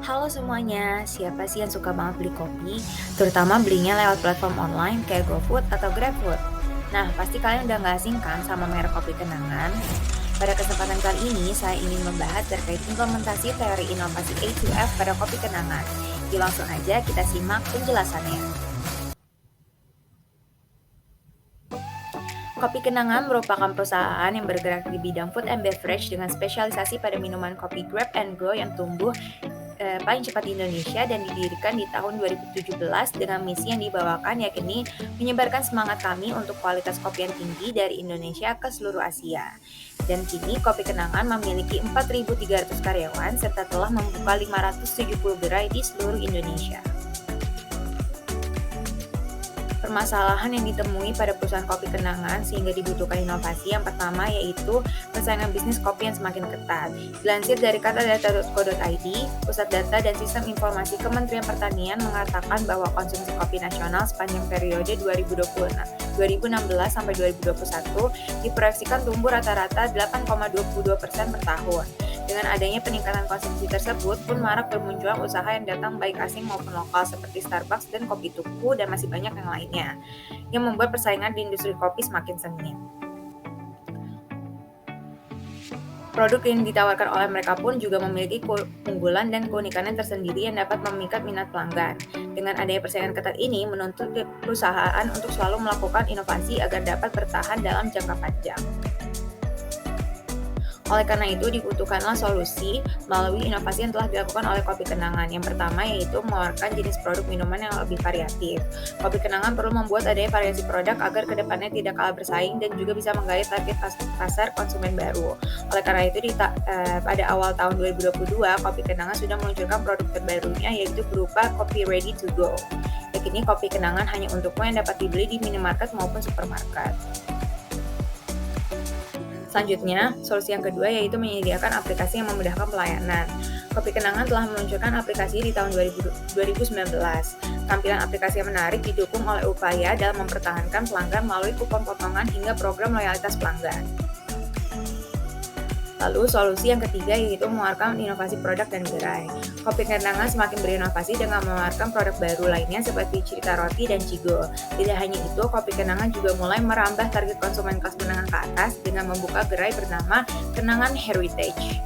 Halo semuanya, siapa sih yang suka banget beli kopi? Terutama belinya lewat platform online kayak GoFood atau GrabFood. Nah, pasti kalian udah nggak asing kan sama merek kopi kenangan? Pada kesempatan kali ini, saya ingin membahas terkait implementasi teori inovasi A2F pada kopi kenangan. Yuk langsung aja kita simak penjelasannya. Kopi Kenangan merupakan perusahaan yang bergerak di bidang food and beverage dengan spesialisasi pada minuman kopi grab and go yang tumbuh paling cepat di Indonesia dan didirikan di tahun 2017 dengan misi yang dibawakan yakni menyebarkan semangat kami untuk kualitas kopi yang tinggi dari Indonesia ke seluruh Asia. Dan kini Kopi Kenangan memiliki 4.300 karyawan serta telah membuka 570 gerai di seluruh Indonesia. Permasalahan yang ditemui pada perusahaan kopi kenangan sehingga dibutuhkan inovasi yang pertama yaitu persaingan bisnis kopi yang semakin ketat. Dilansir dari katadata.co.id, Pusat Data dan Sistem Informasi Kementerian Pertanian mengatakan bahwa konsumsi kopi nasional sepanjang periode 2016 sampai 2021 diproyeksikan tumbuh rata-rata 8,22% per tahun. Dengan adanya peningkatan konsumsi tersebut pun marak bermunculan usaha yang datang baik asing maupun lokal seperti Starbucks dan Kopi Tuku dan masih banyak yang lainnya, yang membuat persaingan di industri kopi semakin sengit. Produk yang ditawarkan oleh mereka pun juga memiliki keunggulan dan keunikannya tersendiri yang dapat memikat minat pelanggan. Dengan adanya persaingan ketat ini menuntut perusahaan untuk selalu melakukan inovasi agar dapat bertahan dalam jangka panjang. Oleh karena itu, dibutuhkanlah solusi melalui inovasi yang telah dilakukan oleh Kopi Kenangan. Yang pertama yaitu mengeluarkan jenis produk minuman yang lebih variatif. Kopi Kenangan perlu membuat adanya variasi produk agar kedepannya tidak kalah bersaing dan juga bisa menggait target pasar konsumen baru. Oleh karena itu, pada awal tahun 2022, Kopi Kenangan sudah meluncurkan produk terbarunya yaitu berupa kopi ready to go. Yakni Kopi Kenangan hanya untukmu yang dapat dibeli di minimarket maupun supermarket. Selanjutnya, solusi yang kedua yaitu menyediakan aplikasi yang memudahkan pelayanan. Kopi Kenangan telah meluncurkan aplikasi di tahun 2019. Tampilan aplikasi yang menarik didukung oleh upaya dalam mempertahankan pelanggan melalui kupon potongan hingga program loyalitas pelanggan. Lalu solusi yang ketiga yaitu mengeluarkan inovasi produk dan gerai. Kopi Kenangan semakin berinovasi dengan mengeluarkan produk baru lainnya seperti Cerita Roti dan Cigo. Tidak hanya itu, Kopi Kenangan juga mulai merambah target konsumen kelas menengah ke atas dengan membuka gerai bernama Kenangan Heritage.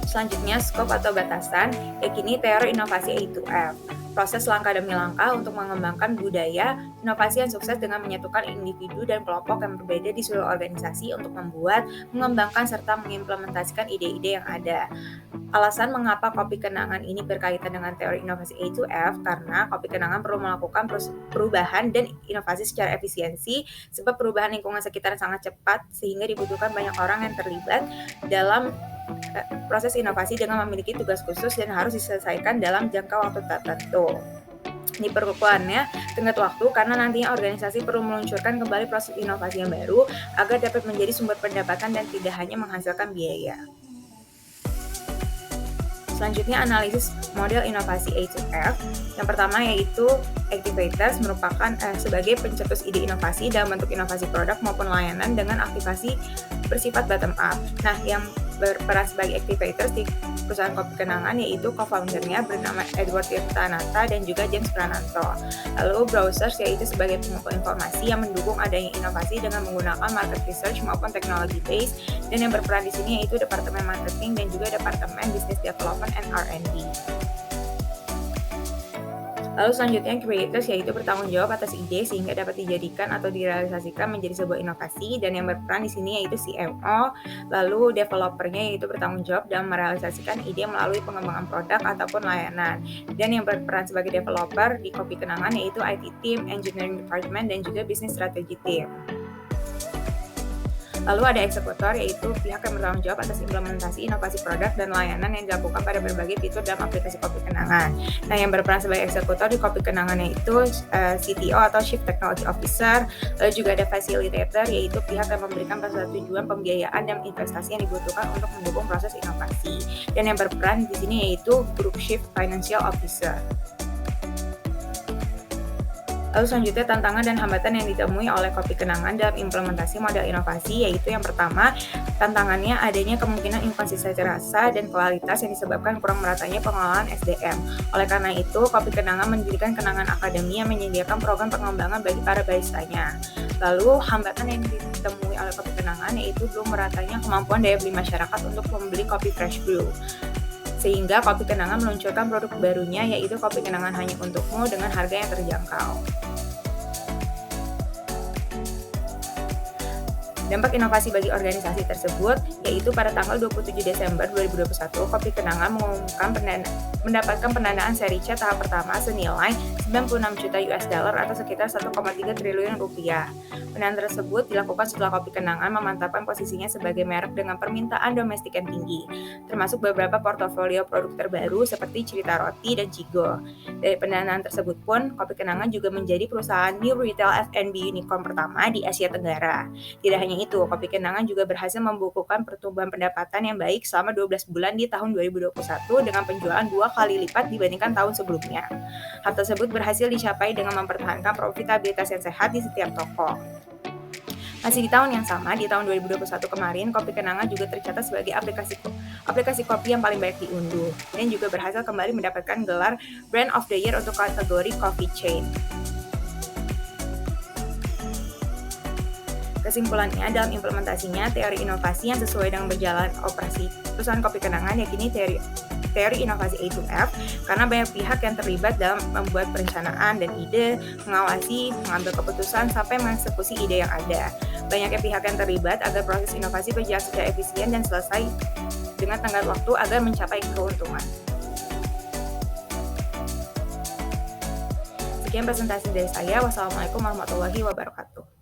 Selanjutnya, skop atau batasan, yakni teori inovasi A2F. Proses langkah demi langkah untuk mengembangkan budaya inovasi yang sukses dengan menyatukan individu dan kelompok yang berbeda di seluruh organisasi untuk mengembangkan serta mengimplementasikan ide-ide yang ada. Alasan mengapa Kopi Kenangan ini berkaitan dengan teori inovasi A2F karena Kopi Kenangan perlu melakukan perubahan dan inovasi secara efisiensi sebab perubahan lingkungan sekitar sangat cepat sehingga dibutuhkan banyak orang yang terlibat dalam proses inovasi dengan memiliki tugas khusus dan harus diselesaikan dalam jangka waktu tertentu. Diperlukannya tenggat waktu karena nantinya organisasi perlu meluncurkan kembali proses inovasi yang baru agar dapat menjadi sumber pendapatan dan tidak hanya menghasilkan biaya. Selanjutnya analisis model inovasi A2F. Yang pertama yaitu activators merupakan sebagai pencetus ide inovasi dalam bentuk inovasi produk maupun layanan dengan aktivasi bersifat bottom up. Nah, yang berperan sebagai activators di perusahaan Kopi Kenangan yaitu co-foundernya bernama Edward Tirtanata dan juga James Prananto. Lalu browsers yaitu sebagai pengumpul informasi yang mendukung adanya inovasi dengan menggunakan market research maupun technology base, dan yang berperan di sini yaitu Departemen Marketing dan juga Departemen Business Development and R&D. Lalu selanjutnya creators yaitu bertanggung jawab atas ide sehingga dapat dijadikan atau direalisasikan menjadi sebuah inovasi, dan yang berperan di sini yaitu CMO. Lalu developernya yaitu bertanggung jawab dalam merealisasikan ide melalui pengembangan produk ataupun layanan. Dan yang berperan sebagai developer di Kopi Kenangan yaitu IT team, engineering department dan juga business strategy team. Lalu ada eksekutor yaitu pihak yang bertanggung jawab atas implementasi inovasi produk dan layanan yang dilakukan pada berbagai fitur dalam aplikasi Kopi Kenangan. Nah, yang berperan sebagai eksekutor di Kopi Kenangan yaitu CTO atau Chief Technology Officer. Lalu juga ada facilitator yaitu pihak yang memberikan persetujuan pembiayaan dan investasi yang dibutuhkan untuk mendukung proses inovasi. Dan yang berperan di sini yaitu Group Chief Financial Officer. Lalu selanjutnya tantangan dan hambatan yang ditemui oleh Kopi Kenangan dalam implementasi model inovasi, yaitu yang pertama, tantangannya adanya kemungkinan inkonsistensi rasa dan kualitas yang disebabkan kurang meratanya pengelolaan SDM. Oleh karena itu, Kopi Kenangan mendirikan Kenangan Akademi yang menyediakan program pengembangan bagi para baristanya. Lalu hambatan yang ditemui oleh Kopi Kenangan yaitu belum meratanya kemampuan daya beli masyarakat untuk membeli kopi fresh brew. Sehingga Kopi Kenangan meluncurkan produk barunya yaitu Kopi Kenangan Hanya Untukmu dengan harga yang terjangkau. Dampak inovasi bagi organisasi tersebut, yaitu pada tanggal 27 Desember 2021, Kopi Kenangan mendapatkan pendanaan seri C tahap pertama senilai 96 juta US dollar atau sekitar 1,3 triliun rupiah. Pendanaan tersebut dilakukan setelah Kopi Kenangan memantapkan posisinya sebagai merek dengan permintaan domestik yang tinggi, termasuk beberapa portofolio produk terbaru seperti Cerita Roti dan Cigo. Dari pendanaan tersebut pun, Kopi Kenangan juga menjadi perusahaan new retail F&B unicorn pertama di Asia Tenggara. Tidak hanya itu, Kopi Kenangan juga berhasil membukukan pertumbuhan pendapatan yang baik selama 12 bulan di tahun 2021 dengan penjualan 2 kali lipat dibandingkan tahun sebelumnya. Hal tersebut berhasil dicapai dengan mempertahankan profitabilitas yang sehat di setiap toko. Masih di tahun yang sama, di tahun 2021 kemarin, Kopi Kenangan juga tercatat sebagai aplikasi kopi yang paling banyak diunduh dan juga berhasil kembali mendapatkan gelar Brand of the Year untuk kategori Coffee Chain. Kesimpulannya, dalam implementasinya, teori inovasi yang sesuai dengan berjalan operasi perusahaan Kopi Kenangan yakini teori inovasi A2F karena banyak pihak yang terlibat dalam membuat perencanaan dan ide, mengawasi, mengambil keputusan, sampai mengeksekusi ide yang ada. Banyaknya pihak yang terlibat agar proses inovasi berjalan secara efisien dan selesai dengan tenggat waktu agar mencapai keuntungan. Sekian presentasi dari saya. Wassalamualaikum warahmatullahi wabarakatuh.